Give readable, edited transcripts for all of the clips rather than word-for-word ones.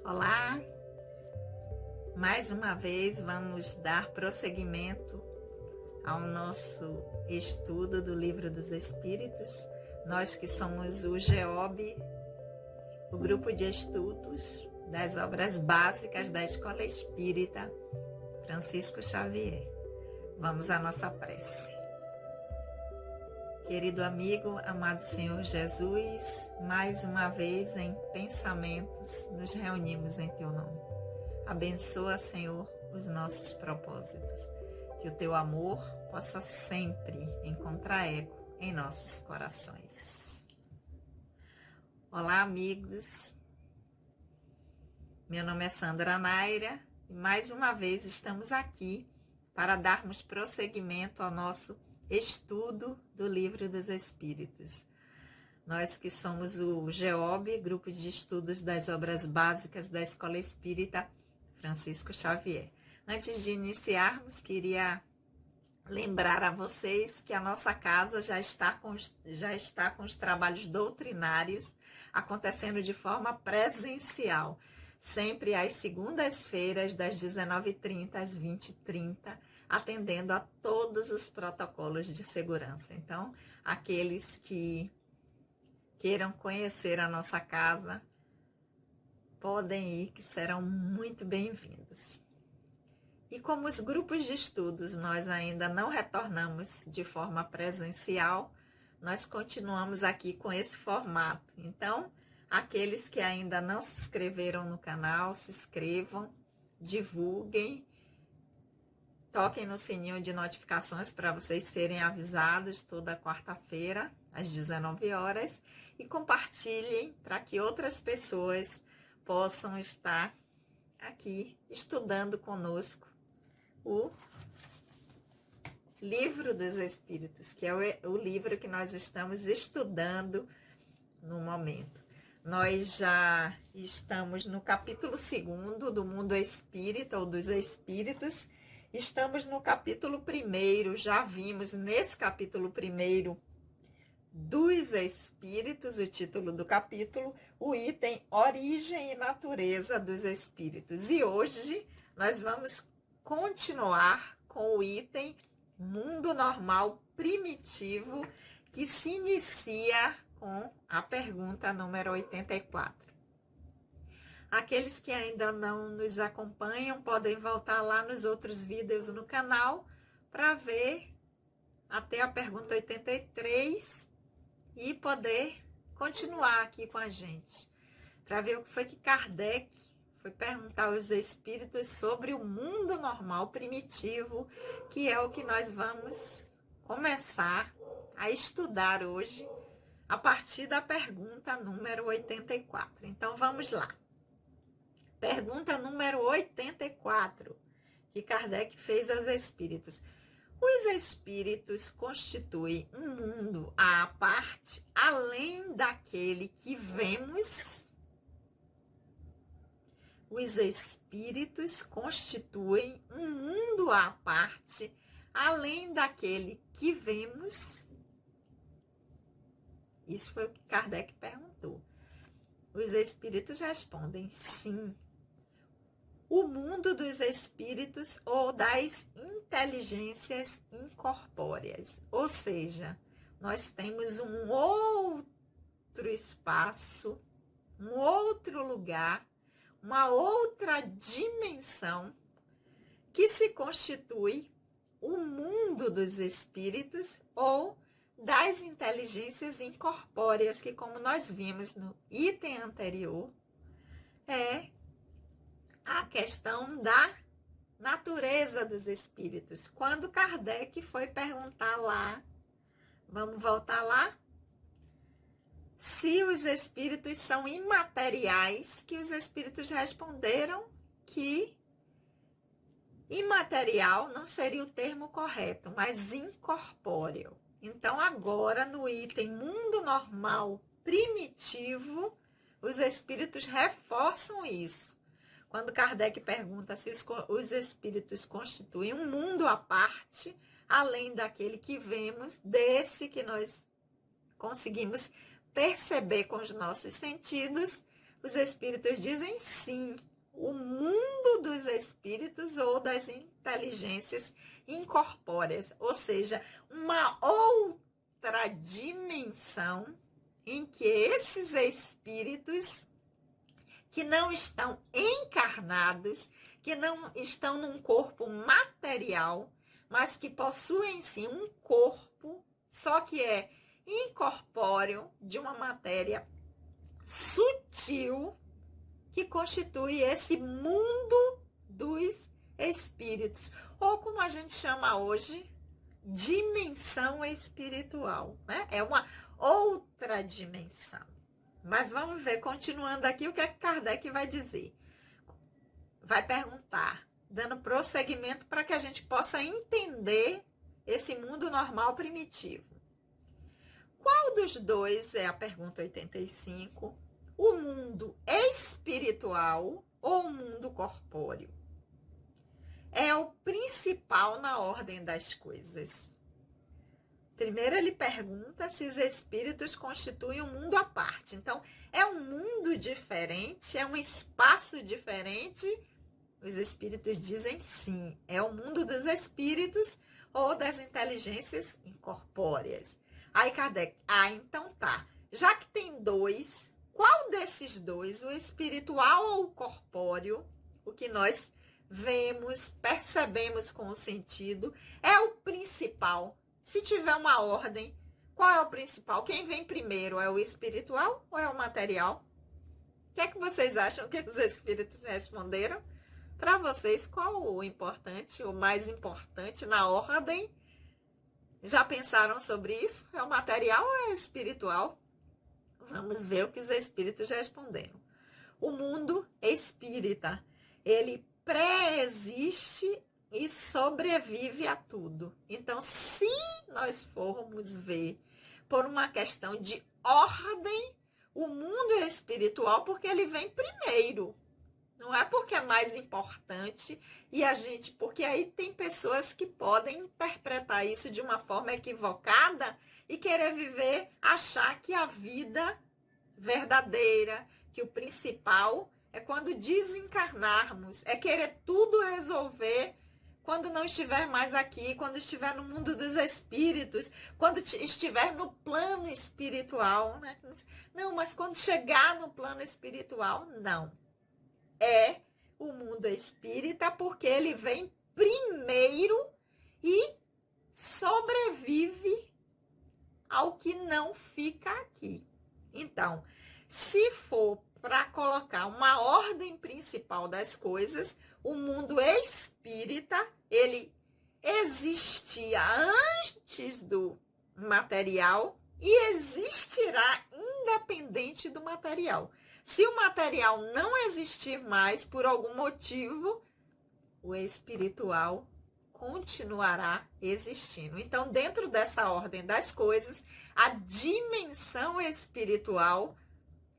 Olá, mais uma vez vamos dar prosseguimento ao nosso estudo do Livro dos Espíritos. Nós que somos o GEOB, o grupo de estudos das obras básicas da Escola Espírita Francisco Xavier. Vamos à nossa prece. Querido amigo, amado Senhor Jesus, mais uma vez em pensamentos nos reunimos em Teu nome. Abençoa, Senhor, os nossos propósitos. Que o Teu amor possa sempre encontrar eco em nossos corações. Olá, amigos. Meu nome é Sandra Naira e mais uma vez estamos aqui para darmos prosseguimento ao nosso estudo do Livro dos Espíritos. Nós que somos o GEOB, Grupo de Estudos das Obras Básicas da Escola Espírita Francisco Xavier. Antes de iniciarmos, queria lembrar a vocês que a nossa casa já está com os trabalhos doutrinários acontecendo de forma presencial, sempre às segundas-feiras, das 19h30 às 20h30, atendendo a todos os protocolos de segurança. Então, aqueles que queiram conhecer a nossa casa, podem ir, que serão muito bem-vindos. E como os grupos de estudos nós ainda não retornamos de forma presencial, nós continuamos aqui com esse formato. Então, aqueles que ainda não se inscreveram no canal, se inscrevam, divulguem, toquem no sininho de notificações para vocês serem avisados toda quarta-feira, às 19 horas, e compartilhem para que outras pessoas possam estar aqui estudando conosco o Livro dos Espíritos, que é o livro que nós estamos estudando no momento. Nós já estamos no capítulo 2º do Mundo Espírita, ou dos Espíritos. Estamos no capítulo 1º, já vimos nesse capítulo 1º dos Espíritos, o título do capítulo, o item Origem e Natureza dos Espíritos. E hoje nós vamos continuar com o item Mundo Normal Primitivo, que se inicia com a pergunta número 84. Aqueles que ainda não nos acompanham podem voltar lá nos outros vídeos no canal para ver até a pergunta 83 e poder continuar aqui com a gente, para ver o que foi que Kardec foi perguntar aos espíritos sobre o mundo normal primitivo, que é o que nós vamos começar a estudar hoje, a partir da pergunta número 84. Então, vamos lá. Pergunta número 84, que Kardec fez aos espíritos. Os espíritos constituem um mundo à parte, além daquele que vemos? Os espíritos constituem um mundo à parte, além daquele que vemos? Isso foi o que Kardec perguntou. Os espíritos respondem sim. O mundo dos espíritos ou das inteligências incorpóreas. Ou seja, nós temos um outro espaço, um outro lugar, uma outra dimensão que se constitui o mundo dos espíritos ou das inteligências incorpóreas, que, como nós vimos no item anterior, é a questão da natureza dos espíritos. Quando Kardec foi perguntar lá, vamos voltar lá, se os espíritos são imateriais, que os espíritos responderam que imaterial não seria o termo correto, mas incorpóreo. Então, agora, no item mundo normal primitivo, os espíritos reforçam isso. Quando Kardec pergunta se os espíritos constituem um mundo à parte, além daquele que vemos, desse que nós conseguimos perceber com os nossos sentidos, Os espíritos dizem sim. O mundo dos espíritos ou das inteligências incorpóreas, ou seja, uma outra dimensão em que esses espíritos que não estão encarnados, que não estão num corpo material, mas que possuem sim um corpo, só que é incorpóreo, de uma matéria sutil, que constitui esse mundo dos espíritos, ou como a gente chama hoje, dimensão espiritual, né? É uma outra dimensão. Mas vamos ver, continuando aqui, o que é que Kardec vai dizer. Vai perguntar, dando prosseguimento para que a gente possa entender esse mundo normal primitivo. Qual dos dois, é a pergunta 85, o mundo espiritual ou o mundo corpóreo? É o principal na ordem das coisas. Primeiro ele pergunta se os espíritos constituem um mundo à parte. Então, é um mundo diferente, é um espaço diferente? Os espíritos dizem sim, é o mundo dos espíritos ou das inteligências incorpóreas. Aí Kardec, então tá. Já que tem dois, qual desses dois, o espiritual ou o corpóreo, o que nós vemos, percebemos com o sentido, é o principal? Se tiver uma ordem, qual é o principal? Quem vem primeiro, é o espiritual ou é o material? O que é que vocês acham que os espíritos responderam? Para vocês, qual o importante, o mais importante na ordem? Já pensaram sobre isso? É o material ou é o espiritual? Vamos ver o que os espíritos responderam. O mundo espírita, ele pré-existe e sobrevive a tudo. Então, se nós formos ver por uma questão de ordem, o mundo espiritual, porque ele vem primeiro. Não é porque é mais importante porque aí tem pessoas que podem interpretar isso de uma forma equivocada e querer viver, achar que a vida verdadeira, que o principal é quando desencarnarmos, é querer tudo resolver quando não estiver mais aqui, quando estiver no mundo dos espíritos, quando estiver no plano espiritual, né? Não, mas quando chegar no plano espiritual, não. É o mundo espírita porque ele vem primeiro e sobrevive ao que não fica aqui. Então, se for para colocar uma ordem principal das coisas, o mundo espírita, ele existia antes do material e existirá independente do material. Se o material não existir mais por algum motivo, o espiritual continuará existindo. Então, dentro dessa ordem das coisas, a dimensão espiritual,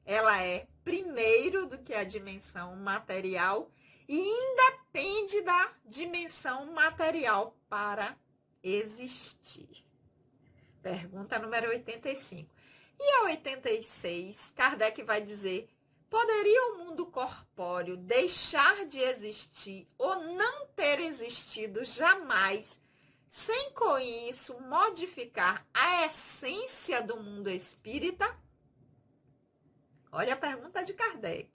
ela é primeiro do que a dimensão material e independe da dimensão material para existir. Pergunta número 85. E a 86, Kardec vai dizer: poderia o mundo corpóreo deixar de existir ou não ter existido jamais, sem com isso modificar a essência do mundo espírita? Olha a pergunta de Kardec.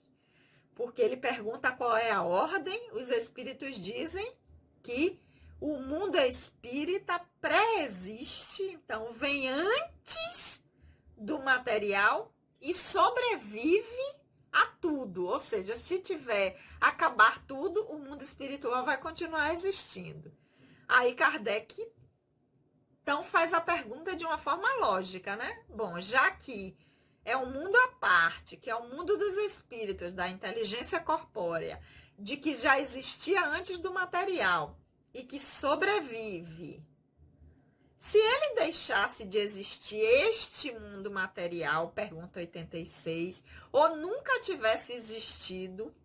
Porque ele pergunta qual é a ordem, os espíritos dizem que o mundo espírita pré-existe, então vem antes do material e sobrevive a tudo. Ou seja, se tiver acabar tudo, o mundo espiritual vai continuar existindo. Aí Kardec então faz a pergunta de uma forma lógica, né? Bom, já que é um mundo à parte, que é o mundo dos espíritos, da inteligência corpórea, de que já existia antes do material e que sobrevive. Se ele deixasse de existir este mundo material, pergunta 86, ou nunca tivesse existido,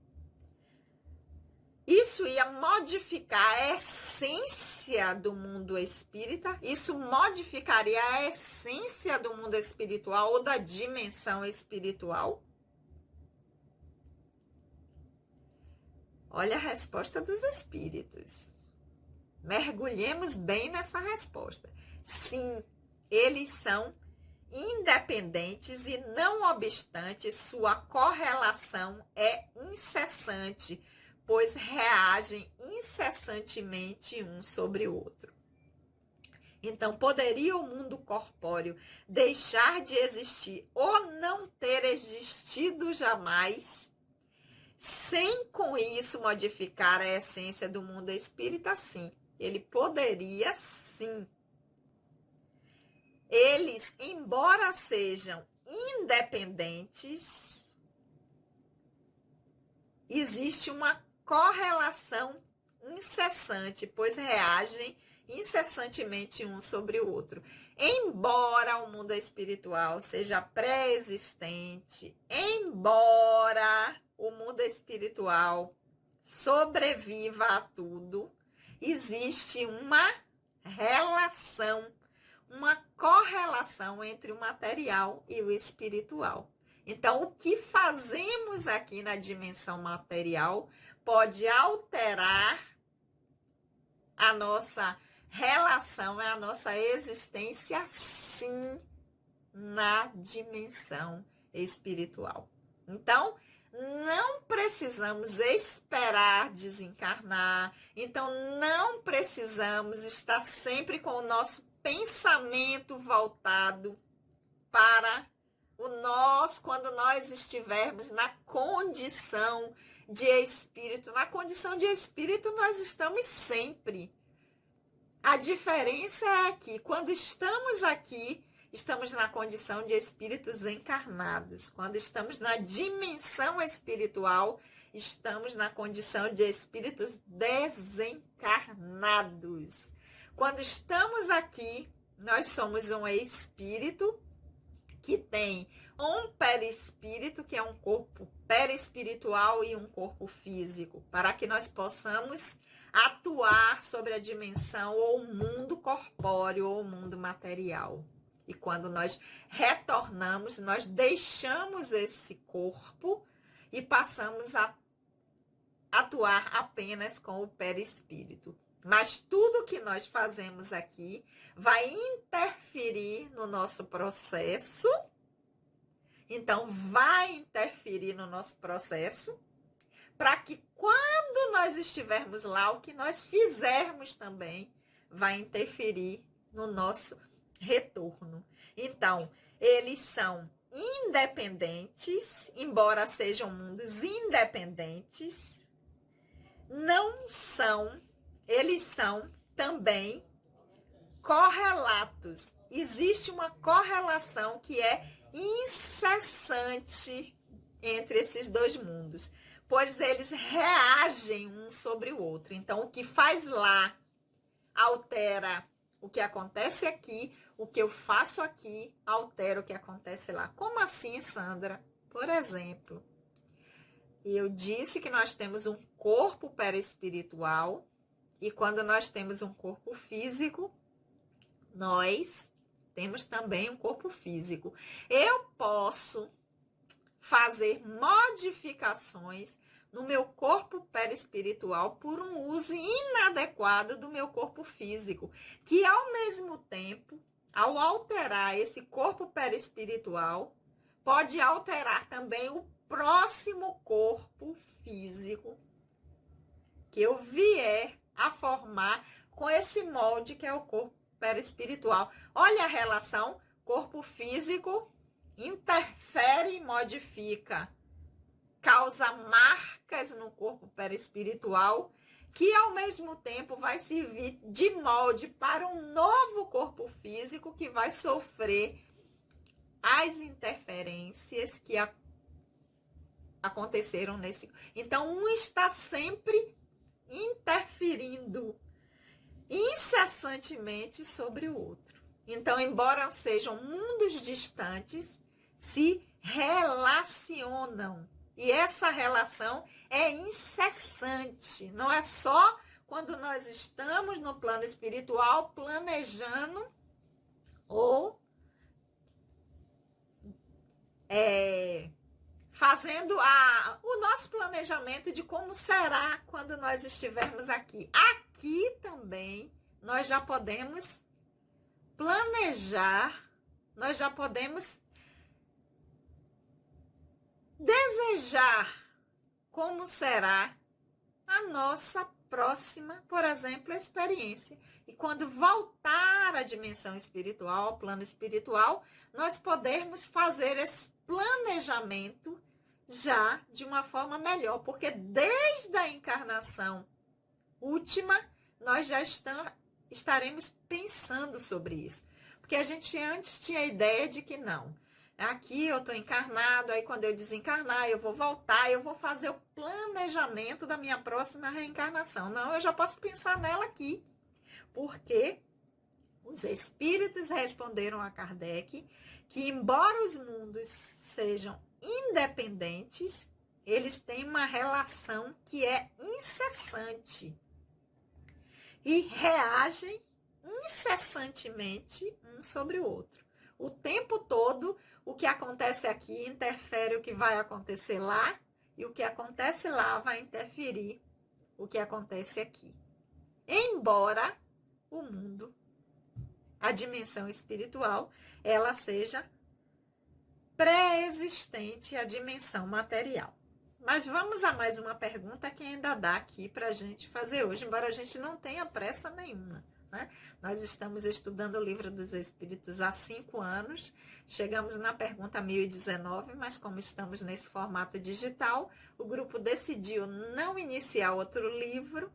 isso ia modificar a essência do mundo espírita? Isso modificaria a essência do mundo espiritual ou da dimensão espiritual? Olha a resposta dos espíritos. Mergulhemos bem nessa resposta. Sim, eles são independentes e, não obstante, sua correlação é incessante, pois reagem incessantemente um sobre o outro. Então, poderia o mundo corpóreo deixar de existir ou não ter existido jamais, sem com isso modificar a essência do mundo espírita? Sim, ele poderia sim. Eles, embora sejam independentes, existe uma correlação incessante, pois reagem incessantemente um sobre o outro. Embora o mundo espiritual seja pré-existente, embora o mundo espiritual sobreviva a tudo, existe uma relação, uma correlação entre o material e o espiritual. Então, o que fazemos aqui na dimensão material pode alterar a nossa relação, a nossa existência, sim, na dimensão espiritual. Então, não precisamos esperar desencarnar, então não precisamos estar sempre com o nosso pensamento voltado para o nós, quando nós estivermos na condição de espírito. Na condição de espírito nós estamos sempre. A diferença é que quando estamos aqui, estamos na condição de espíritos encarnados. Quando estamos na dimensão espiritual, estamos na condição de espíritos desencarnados. Quando estamos aqui, nós somos um espírito que tem um perispírito, que é um corpo perispiritual, e um corpo físico, para que nós possamos atuar sobre a dimensão ou o mundo corpóreo ou o mundo material. E quando nós retornamos, nós deixamos esse corpo e passamos a atuar apenas com o perispírito. Mas tudo que nós fazemos aqui vai interferir no nosso processo. Então, vai interferir no nosso processo, para que quando nós estivermos lá, o que nós fizermos também vai interferir no nosso retorno. Então, eles são independentes, embora sejam mundos independentes, eles são também correlatos. Existe uma correlação que é incessante entre esses dois mundos, pois eles reagem um sobre o outro. Então, o que faz lá altera o que acontece aqui, o que eu faço aqui altera o que acontece lá. Como assim, Sandra? Por exemplo, eu disse que nós temos um corpo perispiritual, e quando nós temos um corpo físico, nós temos também um corpo físico. Eu posso fazer modificações no meu corpo perispiritual por um uso inadequado do meu corpo físico, que ao mesmo tempo, ao alterar esse corpo perispiritual, pode alterar também o próximo corpo físico que eu vier a formar com esse molde que é o corpo perispiritual. Olha a relação, corpo físico interfere e modifica, causa marcas no corpo perispiritual, que ao mesmo tempo vai servir de molde para um novo corpo físico que vai sofrer as interferências que aconteceram nesse. Então, um está sempre interferindo incessantemente sobre o outro. Então, embora sejam mundos distantes, se relacionam. E essa relação é incessante. Não é só quando nós estamos no plano espiritual planejando ou fazendo o nosso planejamento de como será quando nós estivermos aqui. Aqui também nós já podemos planejar, nós já podemos desejar como será a nossa próxima, por exemplo, experiência. E quando voltar à dimensão espiritual, ao plano espiritual, nós podemos fazer esse planejamento já de uma forma melhor, porque desde a encarnação última, nós já estaremos pensando sobre isso. Porque a gente antes tinha a ideia de que não. Aqui eu estou encarnado, aí quando eu desencarnar, eu vou voltar, eu vou fazer o planejamento da minha próxima reencarnação. Não, eu já posso pensar nela aqui. Porque os espíritos responderam a Kardec que, embora os mundos sejam independentes, eles têm uma relação que é incessante e reagem incessantemente um sobre o outro. O tempo todo, o que acontece aqui interfere o que vai acontecer lá, e o que acontece lá vai interferir o que acontece aqui. Embora o mundo, a dimensão espiritual, ela seja pré-existente à dimensão material. Mas vamos a mais uma pergunta que ainda dá aqui para a gente fazer hoje, embora a gente não tenha pressa nenhuma, né? Nós estamos estudando o Livro dos Espíritos há 5 anos, chegamos na pergunta 1019, mas como estamos nesse formato digital, o grupo decidiu não iniciar outro livro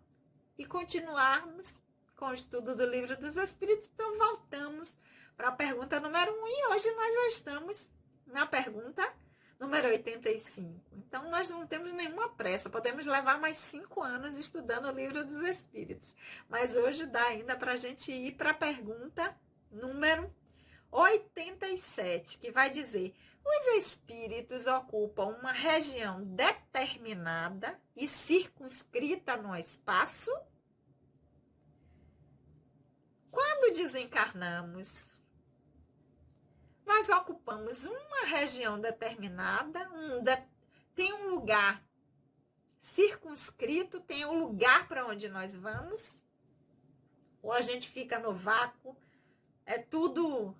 e continuarmos com o estudo do Livro dos Espíritos. Então voltamos para a pergunta número 1 e hoje nós já estamos na pergunta número 85. Então, nós não temos nenhuma pressa. Podemos levar mais 5 anos estudando o Livro dos Espíritos. Mas hoje dá ainda para a gente ir para a pergunta número 87, que vai dizer: os espíritos ocupam uma região determinada e circunscrita no espaço? Quando desencarnamos, nós ocupamos uma região determinada, tem um lugar circunscrito, tem um lugar para onde nós vamos, ou a gente fica no vácuo, é tudo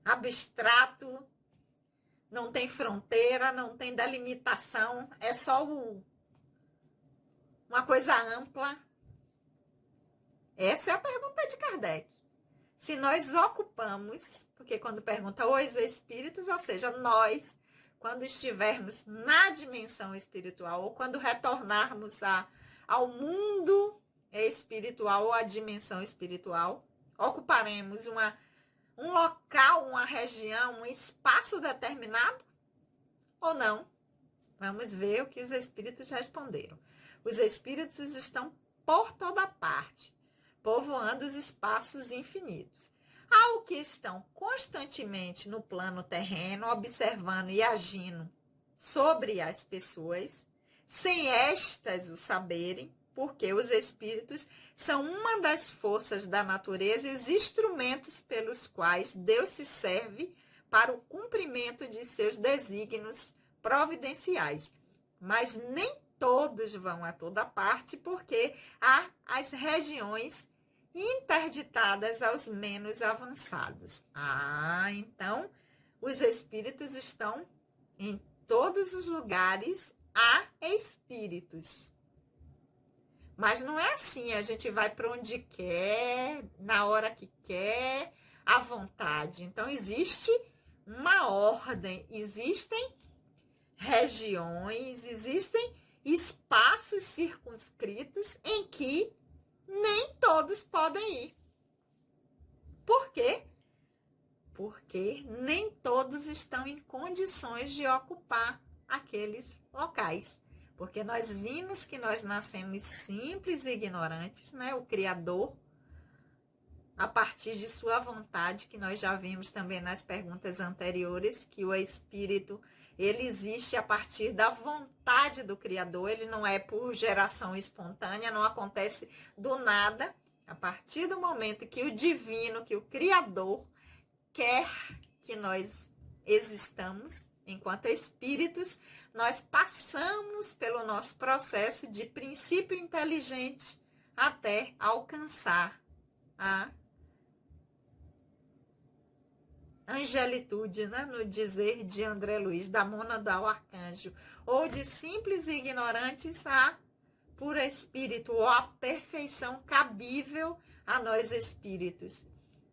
abstrato, não tem fronteira, não tem delimitação, é só uma coisa ampla. Essa é a pergunta de Kardec. Se nós ocupamos, porque quando pergunta os espíritos, ou seja, nós, quando estivermos na dimensão espiritual, ou quando retornarmos ao mundo espiritual ou à dimensão espiritual, ocuparemos um local, uma região, um espaço determinado ou não? Vamos ver o que os espíritos responderam. Os espíritos estão por toda parte, povoando os espaços infinitos. Ao que estão constantemente no plano terreno, observando e agindo sobre as pessoas, sem estas o saberem, porque os espíritos são uma das forças da natureza e os instrumentos pelos quais Deus se serve para o cumprimento de seus desígnios providenciais. Mas nem todos vão a toda parte, porque há as regiões interditadas aos menos avançados. Então, os espíritos estão em todos os lugares, há espíritos. Mas não é assim, a gente vai para onde quer, na hora que quer, à vontade. Então, existe uma ordem, existem regiões, existem espaços circunscritos em que nem todos podem ir. Por quê? Porque nem todos estão em condições de ocupar aqueles locais. Porque nós vimos que nós nascemos simples e ignorantes, né? O Criador, a partir de sua vontade, que nós já vimos também nas perguntas anteriores, que o Espírito, ele existe a partir da vontade do Criador, ele não é por geração espontânea, não acontece do nada. A partir do momento que o divino, que o Criador quer que nós existamos, enquanto espíritos, nós passamos pelo nosso processo de princípio inteligente até alcançar a angelitude, né? No dizer de André Luiz, da mônada ao arcanjo, ou de simples e ignorantes a puro espírito, ou a perfeição cabível a nós espíritos.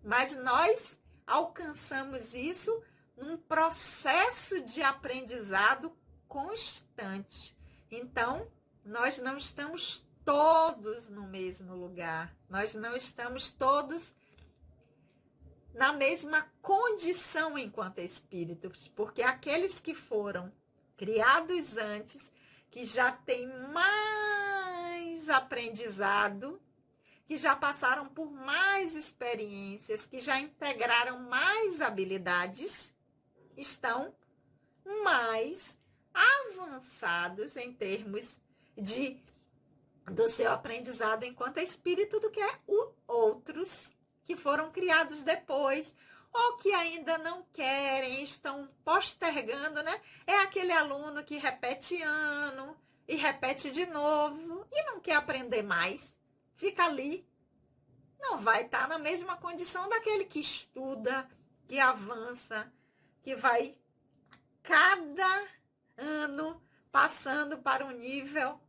Mas nós alcançamos isso num processo de aprendizado constante. Então, nós não estamos todos no mesmo lugar, nós não estamos todos na mesma condição enquanto espíritos, porque aqueles que foram criados antes, que já têm mais aprendizado, que já passaram por mais experiências, que já integraram mais habilidades, estão mais avançados em termos do seu aprendizado enquanto espírito do que outros que foram criados depois, ou que ainda não querem, estão postergando, né? É aquele aluno que repete ano e repete de novo e não quer aprender mais, fica ali. Não vai estar na mesma condição daquele que estuda, que avança, que vai cada ano passando para um nível.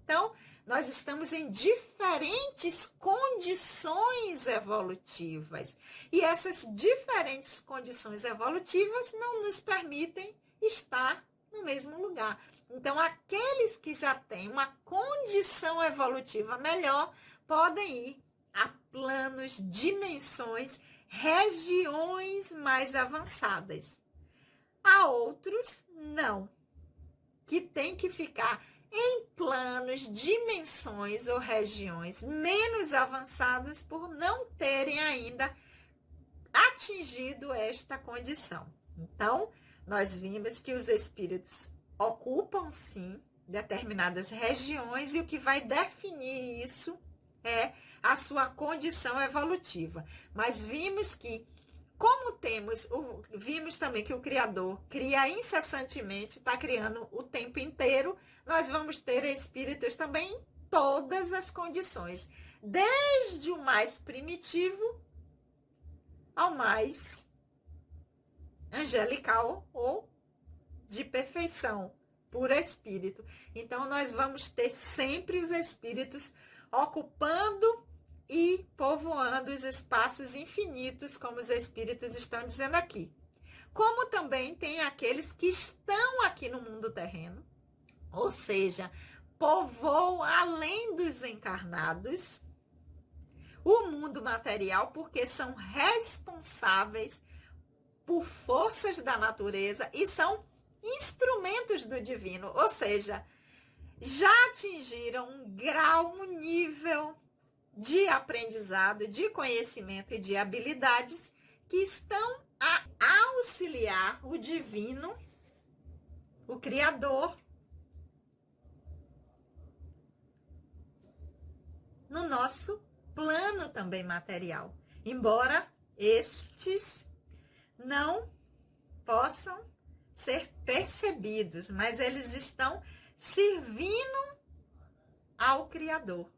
Então, nós estamos em diferentes condições evolutivas. E essas diferentes condições evolutivas não nos permitem estar no mesmo lugar. Então, aqueles que já têm uma condição evolutiva melhor podem ir a planos, dimensões, regiões mais avançadas. Há outros, não, que tem que ficar em planos, dimensões ou regiões menos avançadas por não terem ainda atingido esta condição. Então, nós vimos que os espíritos ocupam, sim, determinadas regiões e o que vai definir isso é a sua condição evolutiva. Mas vimos que, como vimos também que o Criador cria incessantemente, está criando o tempo inteiro, nós vamos ter espíritos também em todas as condições, desde o mais primitivo ao mais angelical ou de perfeição, puro espírito. Então, nós vamos ter sempre os espíritos ocupando e povoando os espaços infinitos, como os espíritos estão dizendo aqui. Como também tem aqueles que estão aqui no mundo terreno, ou seja, povoam além dos encarnados o mundo material, porque são responsáveis por forças da natureza e são instrumentos do divino, ou seja, já atingiram um grau, um nível de aprendizado, de conhecimento e de habilidades que estão a auxiliar o divino, o Criador, no nosso plano também material. Embora estes não possam ser percebidos, mas eles estão servindo ao Criador.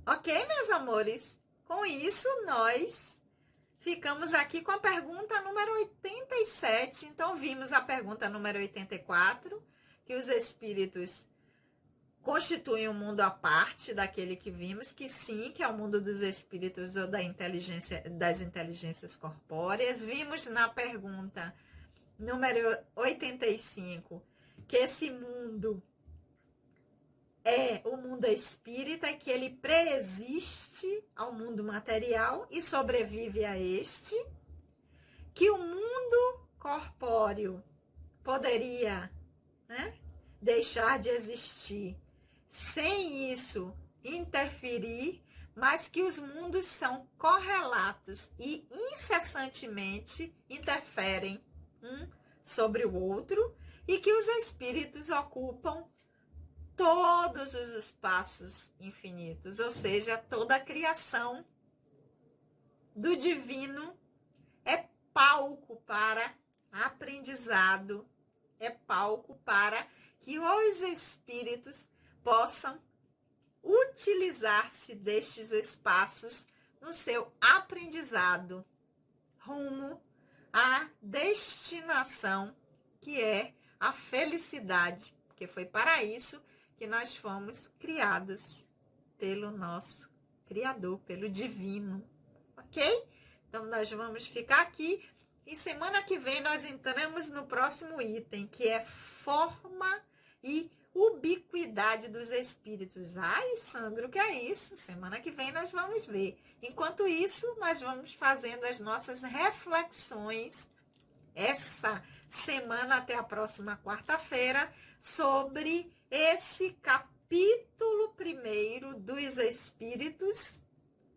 Ok, meus amores? Com isso, nós ficamos aqui com a pergunta número 87. Então, vimos a pergunta número 84, que os espíritos constituem um mundo à parte daquele que vimos, que sim, que é o mundo dos espíritos ou das inteligências corpóreas. Vimos na pergunta número 85, que esse mundo é o mundo espírita, que ele preexiste ao mundo material e sobrevive a este, que o mundo corpóreo poderia, né, deixar de existir sem isso interferir, mas que os mundos são correlatos e incessantemente interferem um sobre o outro, e que os espíritos ocupam todos os espaços infinitos, ou seja, toda a criação do divino é palco para aprendizado é palco para que os espíritos possam utilizar-se destes espaços no seu aprendizado rumo à destinação que é a felicidade, porque foi para isso que nós fomos criados pelo nosso Criador, pelo Divino, ok? Então nós vamos ficar aqui e semana que vem nós entramos no próximo item, que é forma e ubiquidade dos espíritos. Ai, Sandro, o que é isso? Semana que vem nós vamos ver. Enquanto isso, nós vamos fazendo as nossas reflexões essa semana até a próxima quarta-feira sobre esse capítulo 1º dos Espíritos,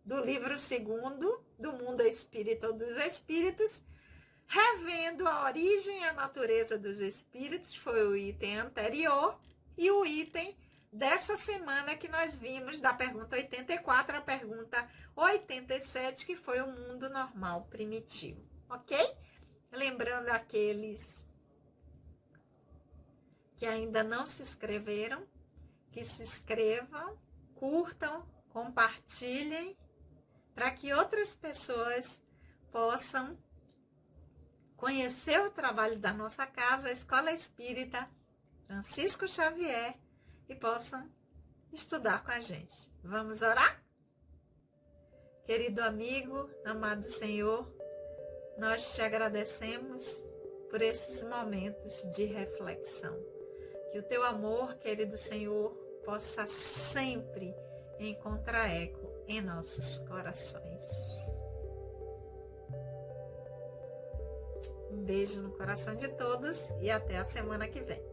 do livro 2º, do Mundo Espírita ou dos Espíritos, revendo a origem e a natureza dos espíritos, foi o item anterior, e o item dessa semana que nós vimos, da pergunta 84 à pergunta 87, que foi o mundo normal primitivo, ok? Lembrando aqueles que ainda não se inscreveram, que se inscrevam, curtam, compartilhem, para que outras pessoas possam conhecer o trabalho da nossa casa, a Escola Espírita Francisco Xavier, e possam estudar com a gente. Vamos orar? Querido amigo, amado Senhor, nós te agradecemos por esses momentos de reflexão. Que o teu amor, querido Senhor, possa sempre encontrar eco em nossos corações. Um beijo no coração de todos e até a semana que vem.